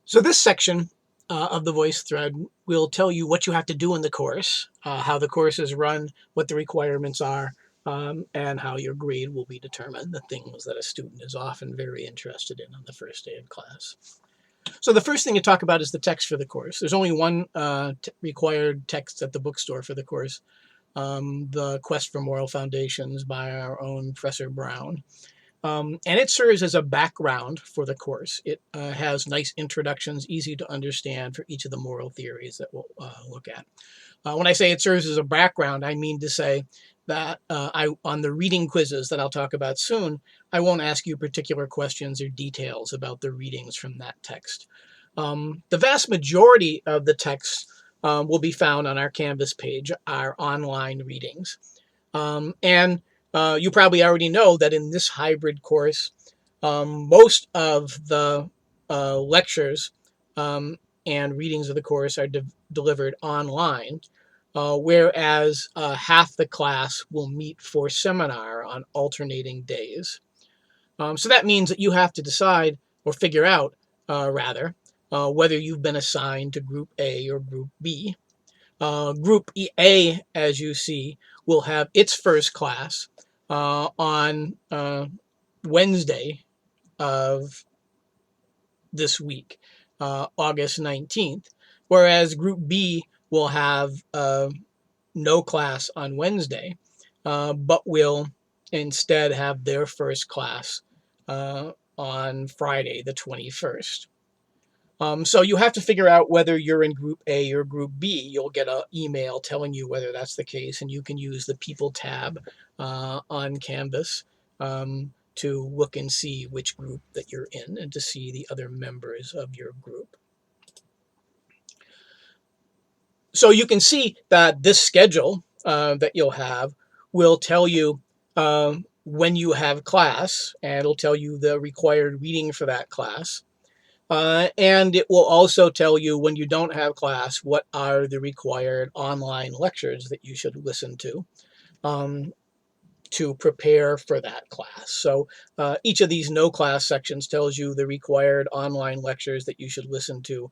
So this section of the voice thread will tell you what you have to do in the course, how the course is run, what the requirements are, and how your grade will be determined, the things that a student is often very interested in on the first day of class. So the first thing to talk about is the text for the course. There's only one required text at the bookstore for the course, The Quest for Moral Foundations by our own Professor Brown. And it serves as a background for the course. It has nice introductions, easy to understand for each of the moral theories that we'll look at. When I say it serves as a background, I mean to say that on the reading quizzes that I'll talk about soon, I won't ask you particular questions or details about the readings from that text. The vast majority of the text will be found on our Canvas page, our online readings. And you probably already know that in this hybrid course, most of the lectures and readings of the course are delivered online, whereas half the class will meet for seminar on alternating days. So that means that you have to decide or figure out, rather, whether you've been assigned to Group A or Group B. Group A, as you see, will have its first class on Wednesday of this week, August 19th, whereas Group B will have no class on Wednesday, but will instead have their first class on Friday, the 21st. So you have to figure out whether you're in Group A or Group B. You'll get an email telling you whether that's the case, and you can use the People tab on Canvas to look and see which group that you're in and to see the other members of your group. So you can see that this schedule that you'll have will tell you when you have class, and it'll tell you the required reading for that class. And it will also tell you when you don't have class, what are the required online lectures that you should listen to prepare for that class. So each of these no class sections tells you the required online lectures that you should listen to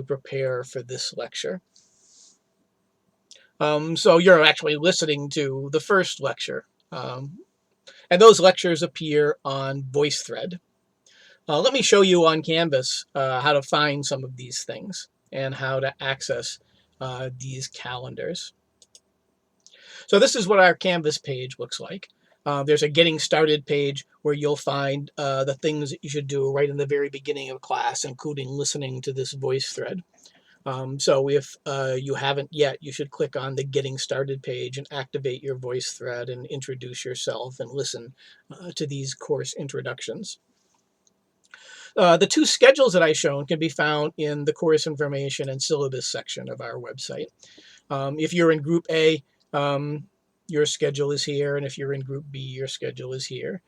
prepare for this lecture. So you're actually listening to the first lecture. And those lectures appear on VoiceThread. Let me show you on Canvas how to find some of these things and how to access these calendars. So this is what our Canvas page looks like. There's a getting started page where you'll find the things that you should do right in the very beginning of class, including listening to this VoiceThread. So if you haven't yet, you should click on the Getting Started page and activate your VoiceThread and introduce yourself and listen to these course introductions. The two schedules that I've shown can be found in the course information and syllabus section of our website. If you're in Group A, your schedule is here, and if you're in Group B, your schedule is here.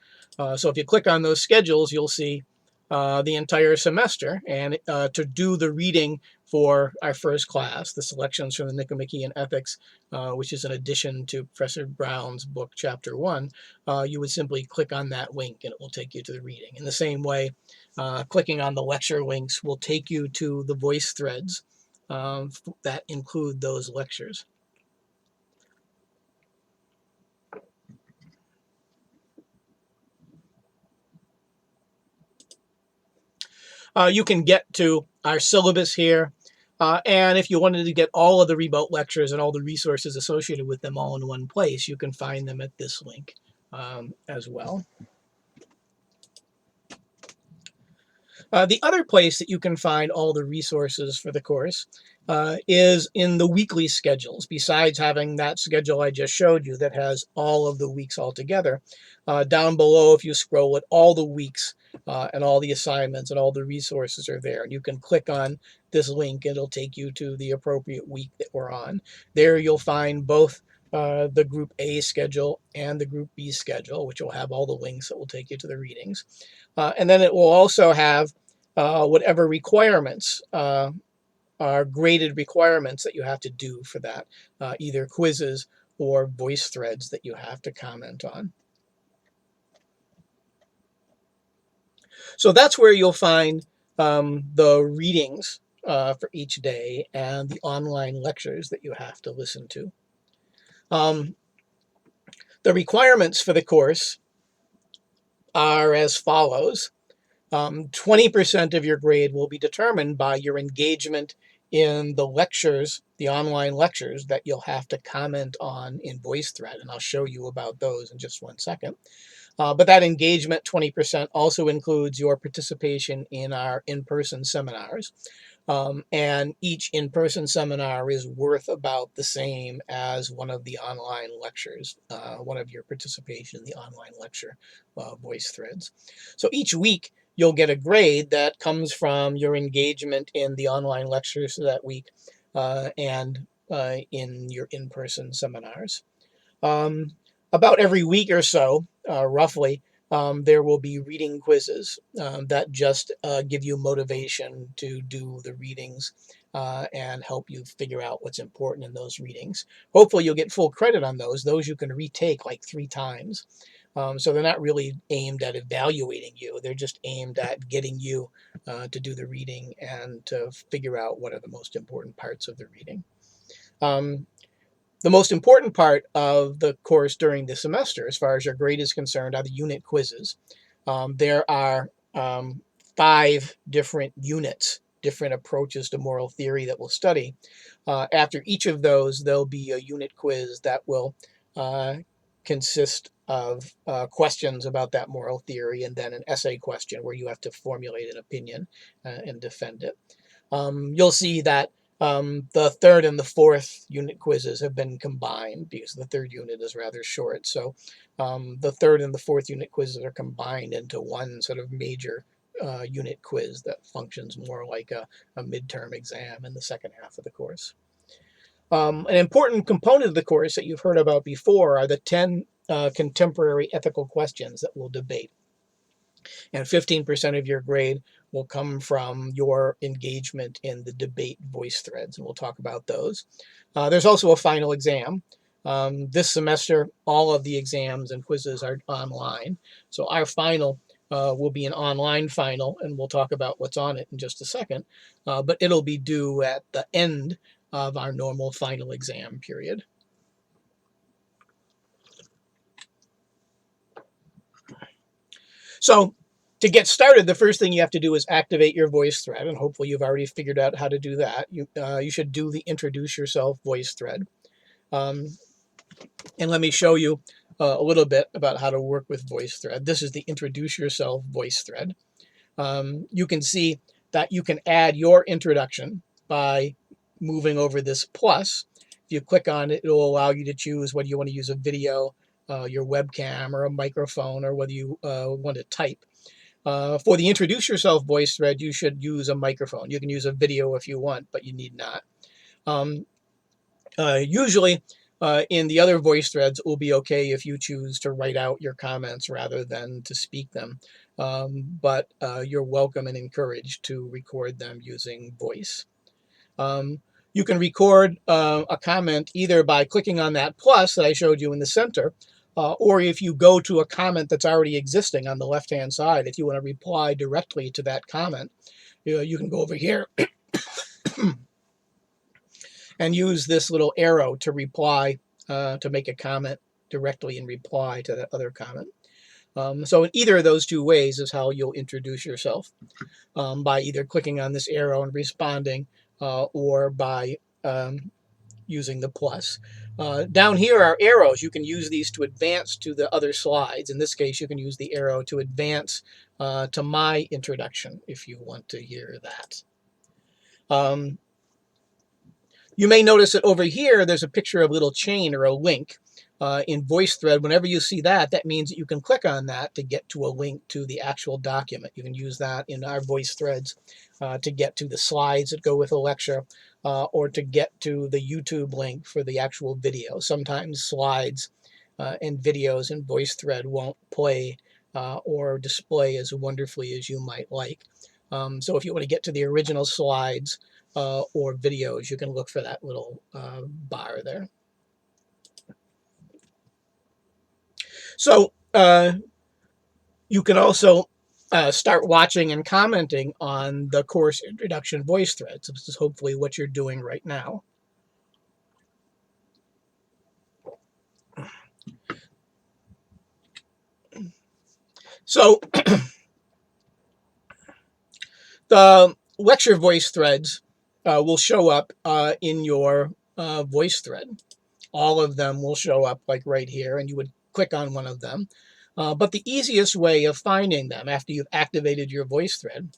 So if you click on those schedules, you'll see the entire semester, and to do the reading for our first class, the selections from the Nicomachean Ethics, which is an addition to Professor Brown's book, Chapter 1, you would simply click on that link and it will take you to the reading. In the same way, clicking on the lecture links will take you to the voice threads that include those lectures. You can get to our syllabus here. And if you wanted to get all of the remote lectures and all the resources associated with them all in one place, you can find them at this link as well. The other place that you can find all the resources for the course is in the weekly schedules. Besides having that schedule I just showed you that has all of the weeks all together, down below, if you scroll it, all the weeks and all the assignments and all the resources are there. And you can click on this link, it'll take you to the appropriate week that we're on. There you'll find both the Group A schedule and the Group B schedule, which will have all the links that will take you to the readings. And then it will also have whatever requirements are graded requirements that you have to do for that, either quizzes or voice threads that you have to comment on. So that's where you'll find the readings for each day and the online lectures that you have to listen to. The requirements for the course are as follows. 20% of your grade will be determined by your engagement in the lectures, the online lectures that you'll have to comment on in VoiceThread, and I'll show you about those in just one second. But that engagement, 20%, also includes your participation in our in-person seminars. And each in-person seminar is worth about the same as one of the online lectures, one of your participation in the online lecture VoiceThreads. So each week, you'll get a grade that comes from your engagement in the online lectures that week and in your in-person seminars. About every week or so, roughly, there will be reading quizzes that just give you motivation to do the readings and help you figure out what's important in those readings. Hopefully you'll get full credit on those. Those you can retake like 3 times. So they're not really aimed at evaluating you. They're just aimed at getting you to do the reading and to figure out what are the most important parts of the reading. The most important part of the course during the semester, as far as your grade is concerned, are the unit quizzes. There are 5 different units, different approaches to moral theory that we'll study. After each of those, there'll be a unit quiz that will consist of questions about that moral theory and then an essay question where you have to formulate an opinion and defend it. You'll see that the 3rd and the 4th unit quizzes have been combined because the 3rd unit is rather short. So the 3rd and the 4th unit quizzes are combined into one sort of major unit quiz that functions more like a midterm exam in the second half of the course. An important component of the course that you've heard about before are the 10 contemporary ethical questions that we'll debate. And 15% of your grade will come from your engagement in the debate VoiceThreads, and we'll talk about those. There's also a final exam. This semester, all of the exams and quizzes are online. So our final will be an online final, and we'll talk about what's on it in just a second. But it'll be due at the end of our normal final exam period. So to get started, the first thing you have to do is activate your VoiceThread, and hopefully you've already figured out how to do that. You should do the Introduce Yourself VoiceThread. And let me show you a little bit about how to work with VoiceThread. This is the Introduce Yourself VoiceThread. You can see that you can add your introduction by moving over this plus. If you click on it, it will allow you to choose whether you want to use a video, your webcam, or a microphone, or whether you want to type. For the Introduce Yourself VoiceThread, you should use a microphone. You can use a video if you want, but you need not. Usually, in the other VoiceThreads, it will be okay if you choose to write out your comments rather than to speak them. But you're welcome and encouraged to record them using voice. You can record a comment either by clicking on that plus that I showed you in the center, or if you go to a comment that's already existing on the left-hand side, if you want to reply directly to that comment, you can go over here and use this little arrow to reply, to make a comment directly in reply to that other comment. So in either of those 2 ways is how you'll introduce yourself, by either clicking on this arrow and responding, or by using the plus. Down here are arrows. You can use these to advance to the other slides. In this case, you can use the arrow to advance to my introduction if you want to hear that. You may notice that over here, there's a picture of a little chain or a link. In VoiceThread, whenever you see that, that means that you can click on that to get to a link to the actual document. You can use that in our VoiceThreads to get to the slides that go with a lecture, or to get to the YouTube link for the actual video. Sometimes slides and videos in VoiceThread won't play or display as wonderfully as you might like. So if you want to get to the original slides or videos, you can look for that little bar there. So you can also start watching and commenting on the course introduction voice threads. This is hopefully what you're doing right now. So the lecture voice threads will show up in your voice thread. All of them will show up like right here, and you would click on one of them. But the easiest way of finding them after you've activated your voice thread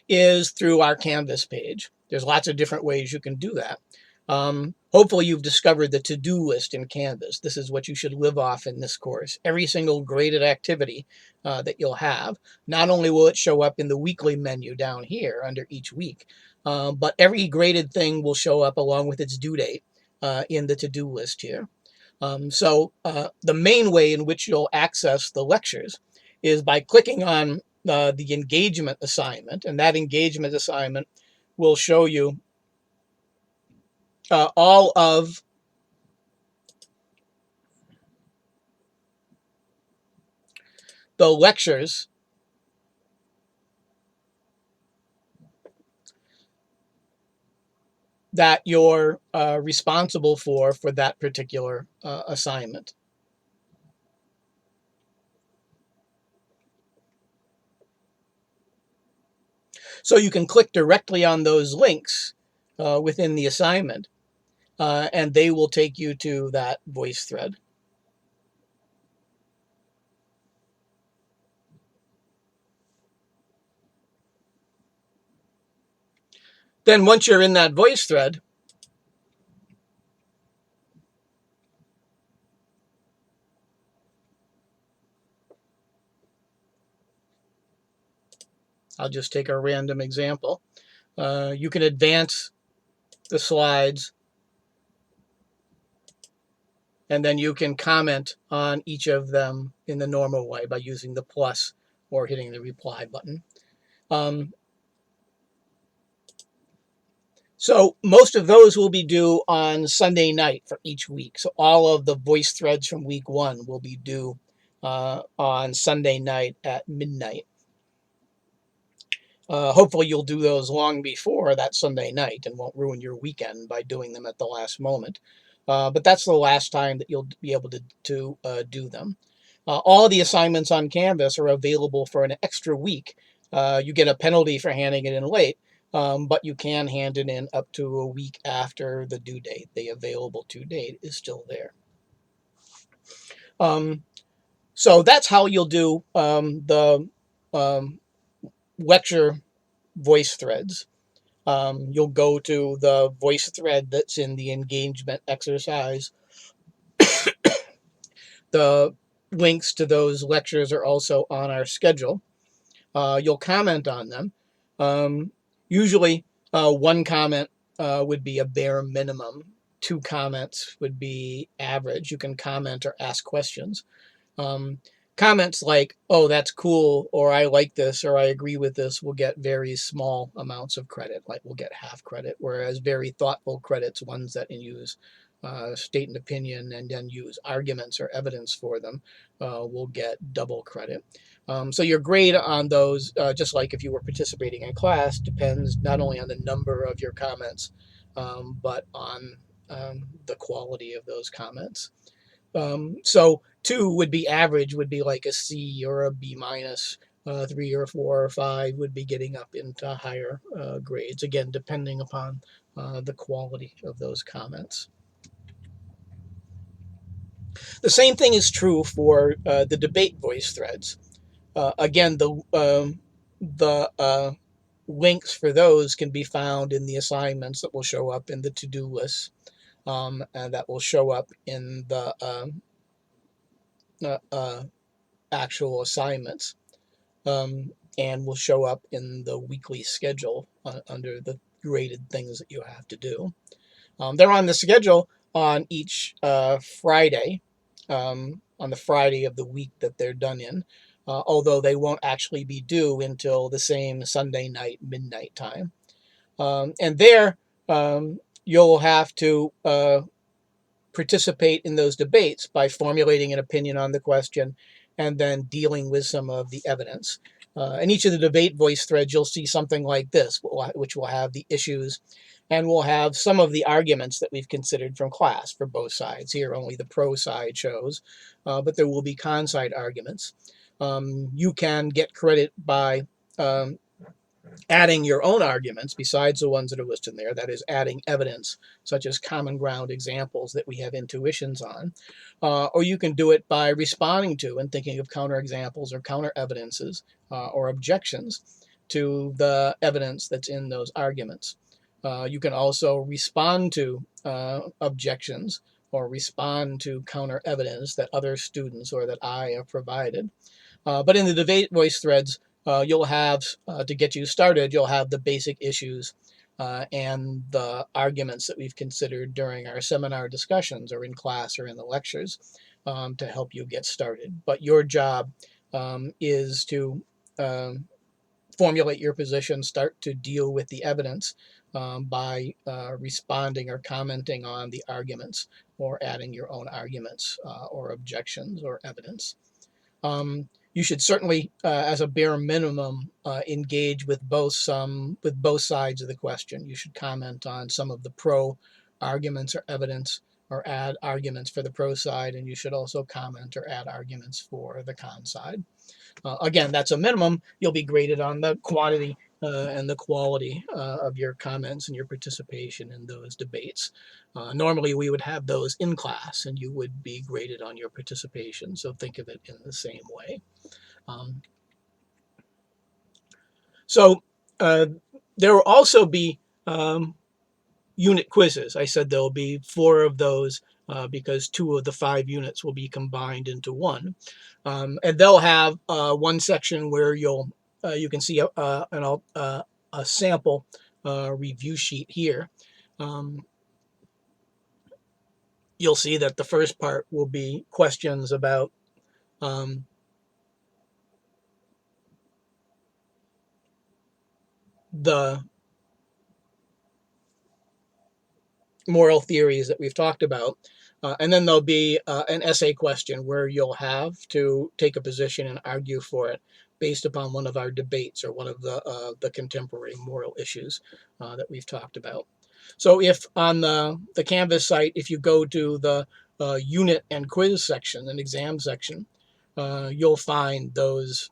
is through our Canvas page. There's lots of different ways you can do that. Hopefully you've discovered the to-do list in Canvas. This is what you should live off in this course. Every single graded activity that you'll have, not only will it show up in the weekly menu down here under each week, but every graded thing will show up along with its due date in the to-do list here. So the main way in which you'll access the lectures is by clicking on the engagement assignment, and that engagement assignment will show you all of the lectures that you're responsible for that particular assignment. So you can click directly on those links within the assignment, and they will take you to that voice thread. Then once you're in that voice thread, I'll just take a random example. You can advance the slides, and then you can comment on each of them in the normal way by using the plus or hitting the reply button. So most of those will be due on Sunday night for each week. So all of the voice threads from week 1 will be due on Sunday night at midnight. Hopefully you'll do those long before that Sunday night and won't ruin your weekend by doing them at the last moment. But that's the last time that you'll be able to do them. All the assignments on Canvas are available for an extra week. You get a penalty for handing it in late, but you can hand it in up to a week after the due date. The available to date is still there. So that's how you'll do the lecture voice threads. You'll go to the voice thread that's in the engagement exercise. The links to those lectures are also on our schedule. You'll comment on them. Usually one comment would be a bare minimum. 2 comments would be average. You can comment or ask questions. Comments like, oh, that's cool, or I like this, or I agree with this, will get very small amounts of credit, like we'll get half credit, whereas very thoughtful credits, ones that use state an opinion and then use arguments or evidence for them, will get double credit. So your grade on those, just like if you were participating in class, depends not only on the number of your comments, but on the quality of those comments. So 2 would be average, would be like a C or a B minus. 3 or 4 or 5 would be getting up into higher grades, again, depending upon the quality of those comments. The same thing is true for the debate voice threads. Again, the links for those can be found in the assignments that will show up in the to-do list, and that will show up in the actual assignments, and will show up in the weekly schedule under the graded things that you have to do. They're on the schedule on each Friday, on the Friday of the week that they're done in, although they won't actually be due until the same Sunday night, midnight time. And there, you'll have to participate in those debates by formulating an opinion on the question and then dealing with some of the evidence. In each of the debate voice threads, you'll see something like this, which will have the issues, and we'll have some of the arguments that we've considered from class for both sides. Here, only the pro side shows, but there will be con side arguments. You can get credit by um, adding your own arguments besides the ones that are listed there, that is, adding evidence, such as common ground examples that we have intuitions on. Or you can do it by responding to and thinking of counterexamples or counter evidences or objections to the evidence that's in those arguments. You can also respond to objections or respond to counter evidence that other students or that I have provided. But in the debate voice threads, you'll have, to get you started, you'll have the basic issues and the arguments that we've considered during our seminar discussions or in class or in the lectures to help you get started. But your job is to formulate your position, start to deal with the evidence by responding or commenting on the arguments or adding your own arguments or objections or evidence. You should certainly, as a bare minimum, engage with both sides of the question. You should comment on some of the pro arguments or evidence, or add arguments for the pro side, and you should also comment or add arguments for the con side. Again, that's a minimum. You'll be graded on the quantity and the quality of your comments and your participation in those debates. Normally, we would have those in class, and you would be graded on your participation. So think of it in the same way. So there will also be unit quizzes. I said there will be 4 of those because 2 of the 5 units will be combined into one. And they'll have one section where you can see a sample review sheet here. You'll see that the first part will be questions about the moral theories that we've talked about. And then there'll be an essay question where you'll have to take a position and argue for it based upon one of our debates or one of the contemporary moral issues that we've talked about. So if on the Canvas site, if you go to the unit and quiz section and exam section, you'll find those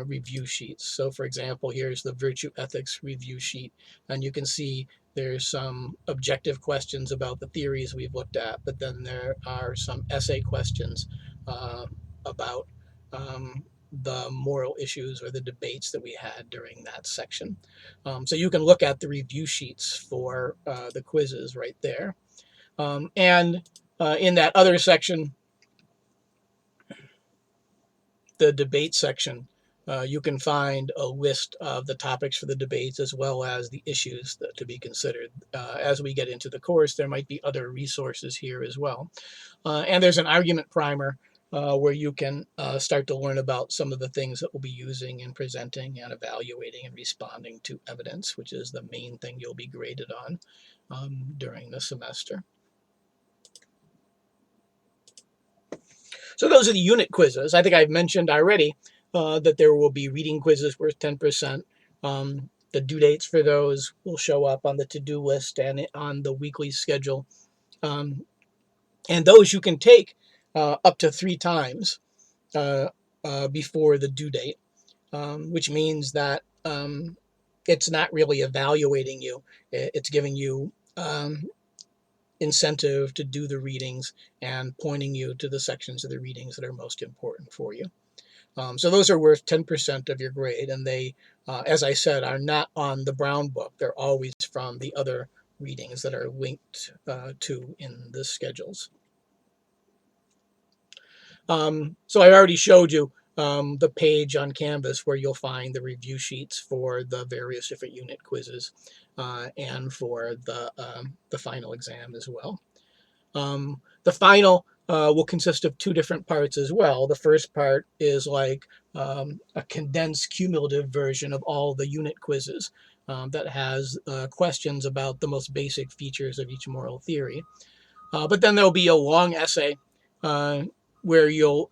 review sheets. So for example, here's the virtue ethics review sheet, and you can see there's some objective questions about the theories we've looked at, but then there are some essay questions about the moral issues or the debates that we had during that section. So you can look at the review sheets for the quizzes right there. And in that other section, the debate section, you can find a list of the topics for the debates as well as the issues to be considered. As we get into the course, there might be other resources here as well. And there's an argument primer where you can start to learn about some of the things that we'll be using in presenting and evaluating and responding to evidence, which is the main thing you'll be graded on during the semester. So those are the unit quizzes. I think I've mentioned already that there will be reading quizzes worth 10%. The due dates for those will show up on the to-do list and on the weekly schedule. And those you can take up to 3 times before the due date, which means that it's not really evaluating you. It's giving you incentive to do the readings and pointing you to the sections of the readings that are most important for you. So those are worth 10% of your grade, and they, as I said, are not on the Brown book. They're always from the other readings that are linked to in the schedules. So I already showed you the page on Canvas where you'll find the review sheets for the various different unit quizzes and for the final exam as well. The final will consist of 2 different parts as well. The first part is like a condensed cumulative version of all the unit quizzes that has questions about the most basic features of each moral theory. But then there'll be a long essay where you'll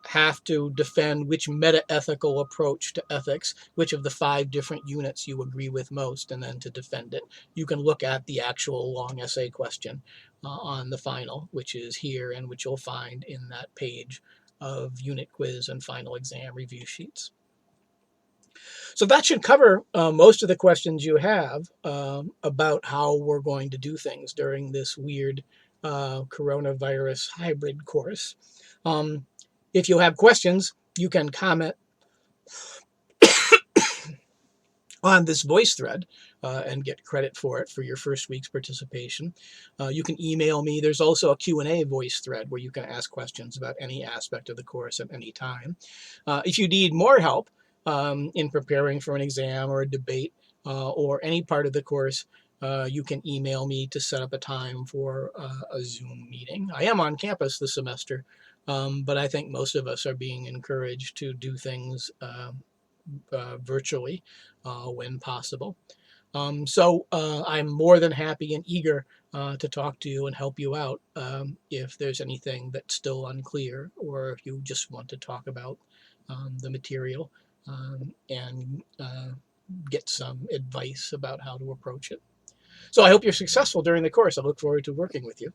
have to defend which meta-ethical approach to ethics, which of the 5 different units you agree with most, and then to defend it, you can look at the actual long essay question on the final, which is here and which you'll find in that page of unit quiz and final exam review sheets. So that should cover most of the questions you have about how we're going to do things during this weird coronavirus hybrid course. If you have questions, you can comment on this voice thread and get credit for it for your first week's participation. You can email me. There's also a Q&A voice thread where you can ask questions about any aspect of the course at any time. If you need more help in preparing for an exam or a debate or any part of the course, you can email me to set up a time for a Zoom meeting. I am on campus this semester, but I think most of us are being encouraged to do things virtually when possible. So I'm more than happy and eager to talk to you and help you out if there's anything that's still unclear, or if you just want to talk about the material and get some advice about how to approach it. So I hope you're successful during the course. I look forward to working with you.